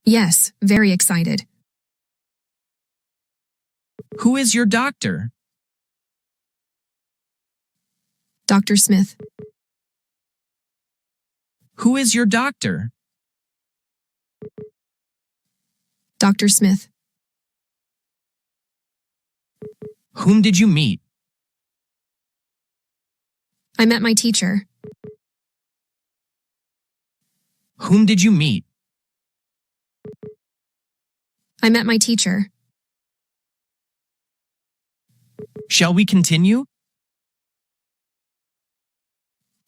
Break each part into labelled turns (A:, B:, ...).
A: Yes, very excited.
B: Who is your doctor?
A: Dr. Smith.
B: Who is your doctor?
A: Dr. Smith.
B: Whom did you meet?
A: I met my teacher.
B: Whom did you meet?
A: I met my teacher.
B: Shall we continue?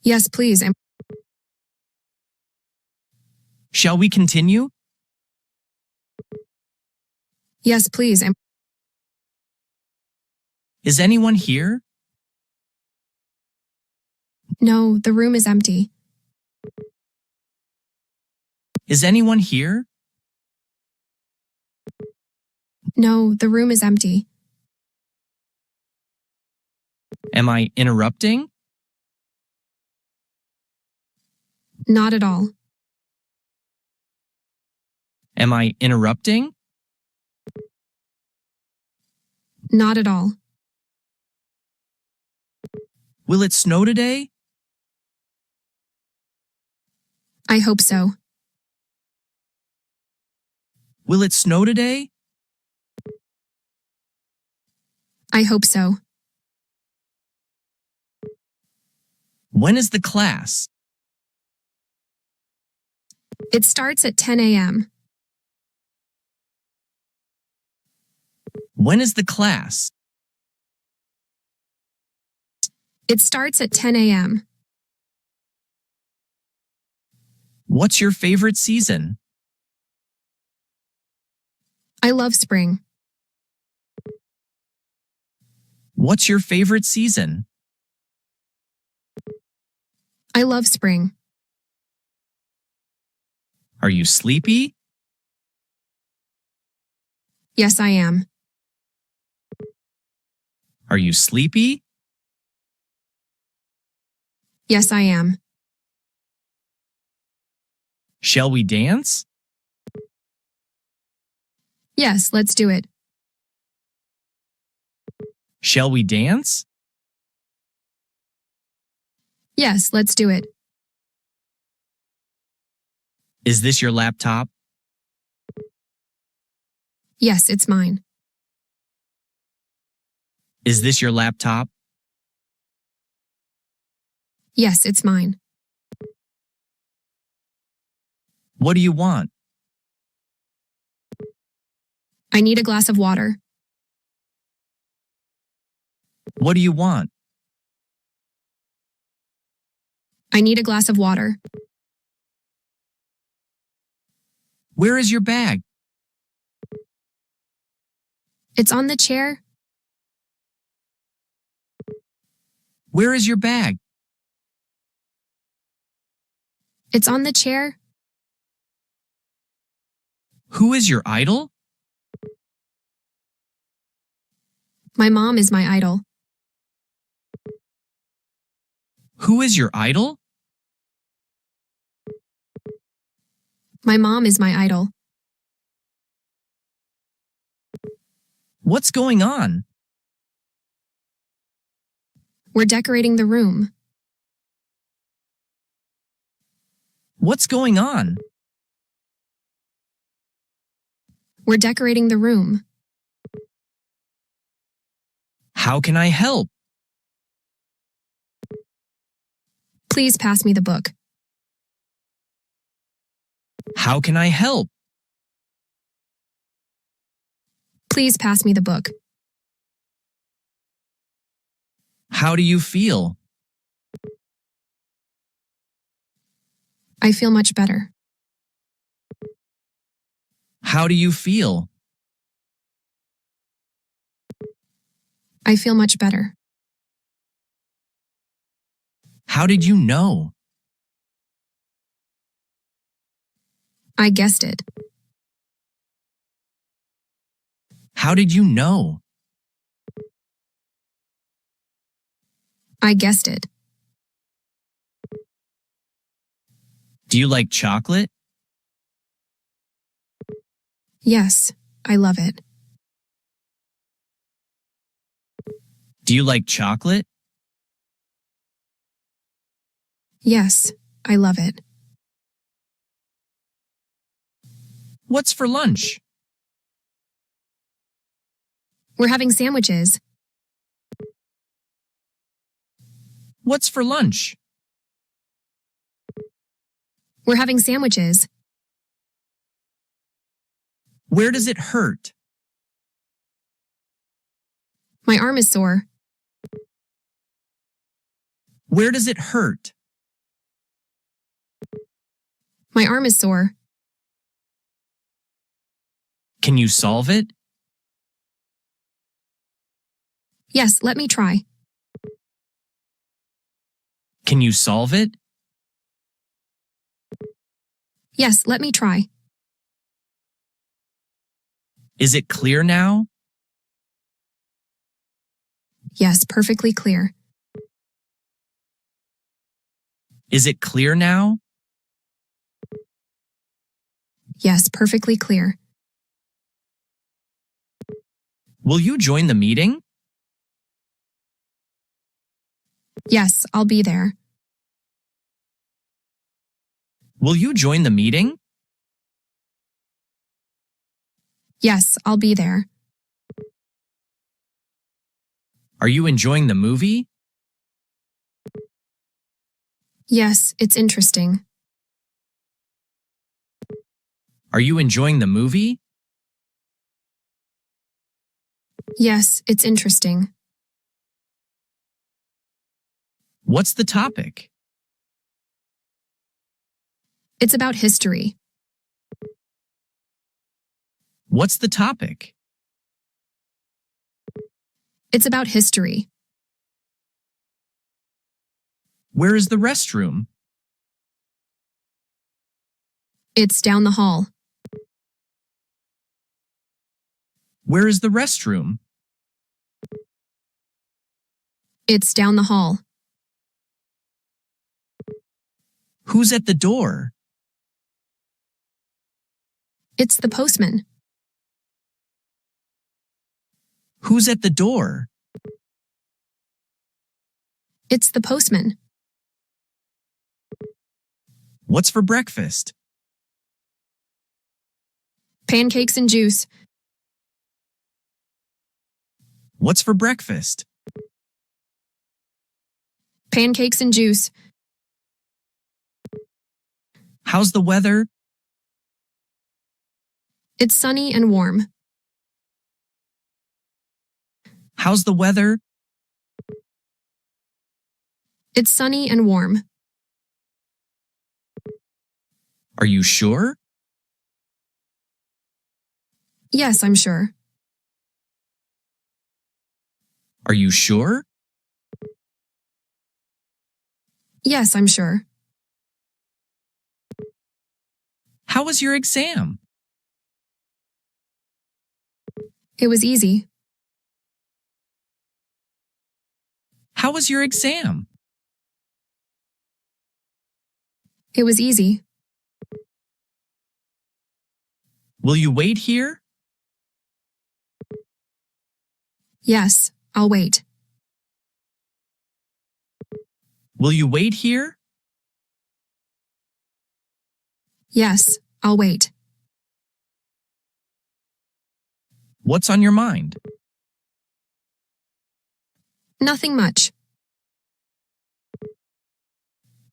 A: Yes, please.
B: Shall we continue?
A: Yes, please.
B: Is anyone here?
A: No, the room is empty.
B: Is anyone here?
A: No, the room is empty.
B: Am I interrupting?
A: Not at all.
B: Am I interrupting?
A: Not at all.
B: Will it snow today?
A: I hope so.
B: Will it snow today?
A: I hope so.
B: When is the class?
A: It starts at 10 a.m.
B: When is the class?
A: It starts at 10 a.m.
B: What's your favorite season?
A: I love spring.
B: What's your favorite season?
A: I love spring.
B: Are you sleepy?
A: Yes, I am.
B: Are you sleepy?
A: Yes, I am.
B: Shall we dance?
A: Yes, let's do it.
B: Shall we dance?
A: Yes, let's do it.
B: Is this your laptop?
A: Yes, it's mine.
B: Is this your laptop?
A: Yes, it's mine.
B: What do you want?
A: I need a glass of water.
B: What do you want?
A: I need a glass of water.
B: Where is your bag?
A: It's on the chair.
B: Where is your bag?
A: It's on the chair.
B: Who is your idol?
A: My mom is my idol.
B: Who is your idol?
A: My mom is my idol.
B: What's going on?
A: We're decorating the room.
B: What's going on?
A: We're decorating the room.
B: How can I help?
A: Please pass me the book.
B: How can I help?
A: Please pass me the book.
B: How do you feel?
A: I feel much better.
B: How do you feel?
A: I feel much better.
B: How did you know?
A: I guessed it.
B: How did you know?
A: I guessed it.
B: Do you like chocolate?
A: Yes, I love it.
B: Do you like chocolate?
A: Yes, I love it.
B: What's for lunch?
A: We're having sandwiches.
B: What's for lunch?
A: We're having sandwiches.
B: Where does it hurt?
A: My arm is sore.
B: Where does it hurt?
A: My arm is sore.
B: Can you solve it?
A: Yes, let me try.
B: Can you solve it?
A: Yes, let me try.
B: Is it clear now?
A: Yes, perfectly clear.
B: Is it clear now?
A: Yes, perfectly clear.
B: Will you join the meeting?
A: Yes, I'll be there.
B: Will you join the meeting?
A: Yes, I'll be there.
B: Are you enjoying the movie?
A: Yes, it's interesting.
B: Are you enjoying the movie?
A: Yes, it's interesting.
B: What's the topic?
A: It's about history.
B: What's the topic?
A: It's about history.
B: Where is the restroom?
A: It's down the hall.
B: Where is the restroom?
A: It's down the hall.
B: Who's at the door?
A: It's the postman.
B: Who's at the door?
A: It's the postman.
B: What's for breakfast?
A: Pancakes and juice.
B: What's for breakfast?
A: Pancakes and juice.
B: How's the weather?
A: It's sunny and warm.
B: How's the weather?
A: It's sunny and warm.
B: Are you sure?
A: Yes, I'm sure.
B: Are you sure?
A: Yes, I'm sure.
B: How was your exam?
A: It was easy.
B: How was your exam?
A: It was easy.
B: Will you wait here?
A: Yes, I'll wait.
B: Will you wait here?
A: Yes, I'll wait.
B: What's on your mind?
A: Nothing much.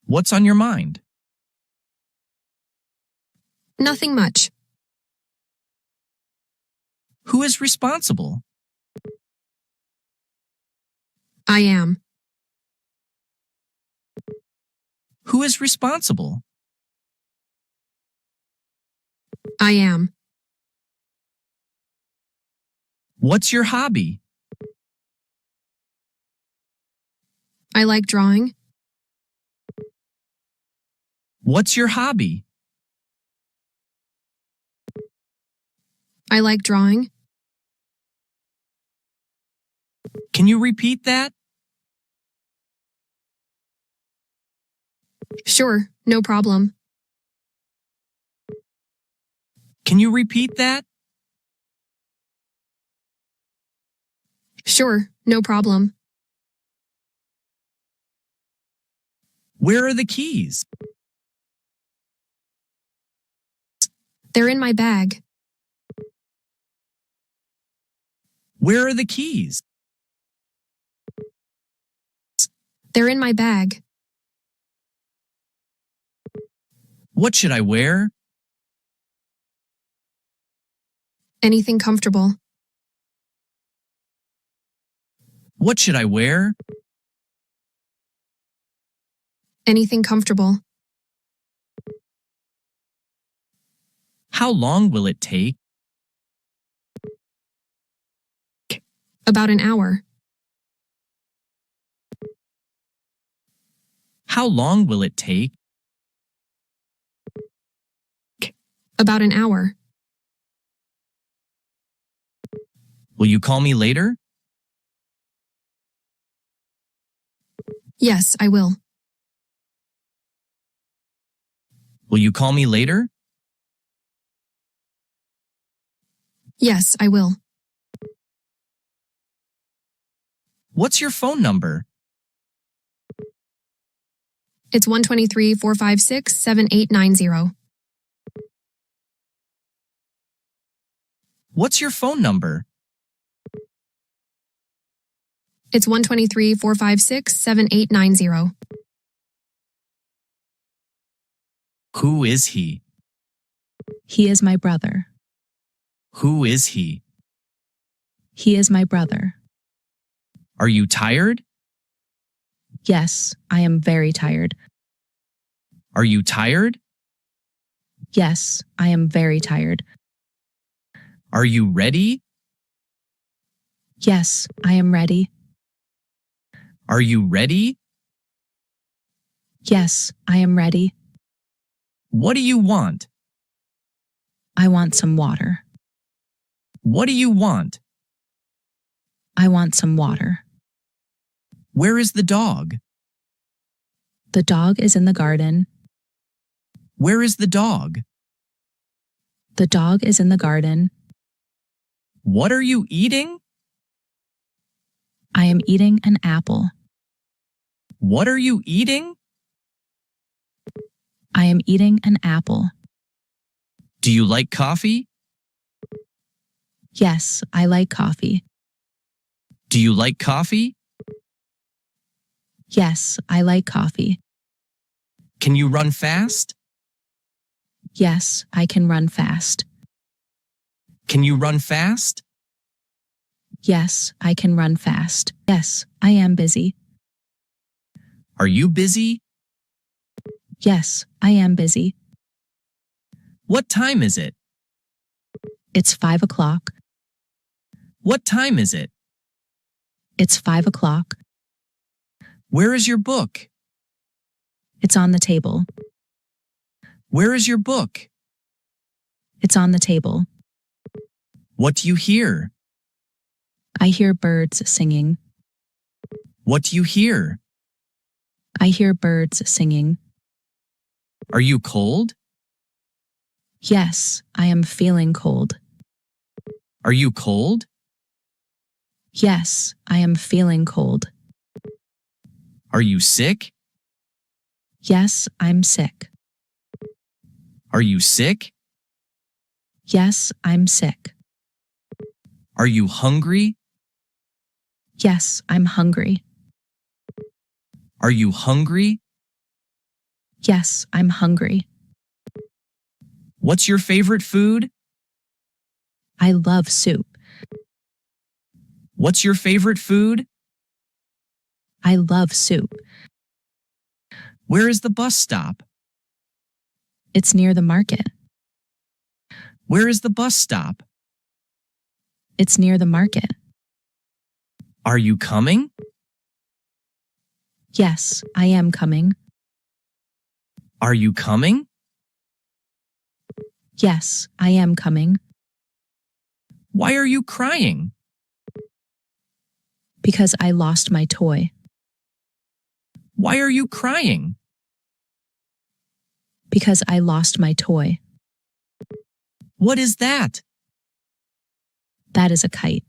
B: What's on your mind?
A: Nothing much.
B: Who is responsible?
A: I am.
B: Who is responsible?
A: I am.
B: What's your hobby?
A: I like drawing.
B: What's your hobby?
A: I like drawing.
B: Can you repeat that?
A: Sure, no problem.
B: Can you repeat that?
A: Sure, no problem.
B: Where are the keys?
A: They're in my bag.
B: Where are the keys?
A: They're in my bag.
B: What should I wear?
A: Anything comfortable.
B: What should I wear?
A: Anything comfortable.
B: How long will it take?
A: About an hour.
B: How long will it take?
A: About an hour.
B: Will you call me later?
A: Yes, I will.
B: Will you call me later?
A: Yes, I will.
B: What's your phone number?
A: It's 123-456-7890.
B: What's your phone number?
A: It's 123-456-7890.
B: Who is he?
C: He is my brother.
B: Who is he?
C: He is my brother.
B: Are you tired?
C: Yes, I am very tired.
B: Are you tired?
C: Yes, I am very tired.
B: Are you ready?
C: Yes, I am ready.
B: Are you ready?
C: Yes, I am ready.
B: What do you want?
C: I want some water.
B: What do you want?
C: I want some water.
B: Where is the dog?
C: The dog is in the garden.
B: Where is the dog?
C: The dog is in the garden.
B: What are you eating?
C: I am eating an apple.
B: What are you eating?
C: I am eating an apple.
B: Do you like coffee?
C: Yes, I like coffee.
B: Do you like coffee?
C: Yes, I like coffee.
B: Can you run fast?
C: Yes, I can run fast.
B: Can you run fast?
C: Yes, I can run fast. Yes, I am busy.
B: Are you busy?
C: Yes, I am busy.
B: What time is it?
C: It's 5 o'clock.
B: What time is it?
C: It's 5 o'clock.
B: Where is your book?
C: It's on the table.
B: Where is your book?
C: It's on the table.
B: What do you hear?
C: I hear birds singing.
B: What do you hear?
C: I hear birds singing.
B: Are you cold?
C: Yes, I am feeling cold.
B: Are you cold?
C: Yes, I am feeling cold.
B: Are you sick?
C: Yes, I'm sick.
B: Are you sick?
C: Yes, I'm sick.
B: Are you hungry?
C: Yes, I'm hungry.
B: Are you hungry?
C: Yes, I'm hungry.
B: What's your favorite food?
C: I love soup.
B: What's your favorite food?
C: I love soup.
B: Where is the bus stop?
C: It's near the market.
B: Where is the bus stop?
C: It's near the market.
B: Are you coming?
C: Yes, I am coming.
B: Are you coming?
C: Yes, I am coming.
B: Why are you crying?
C: Because I lost my toy.
B: Why are you crying?
C: Because I lost my toy.
B: What is that?
C: That is a kite.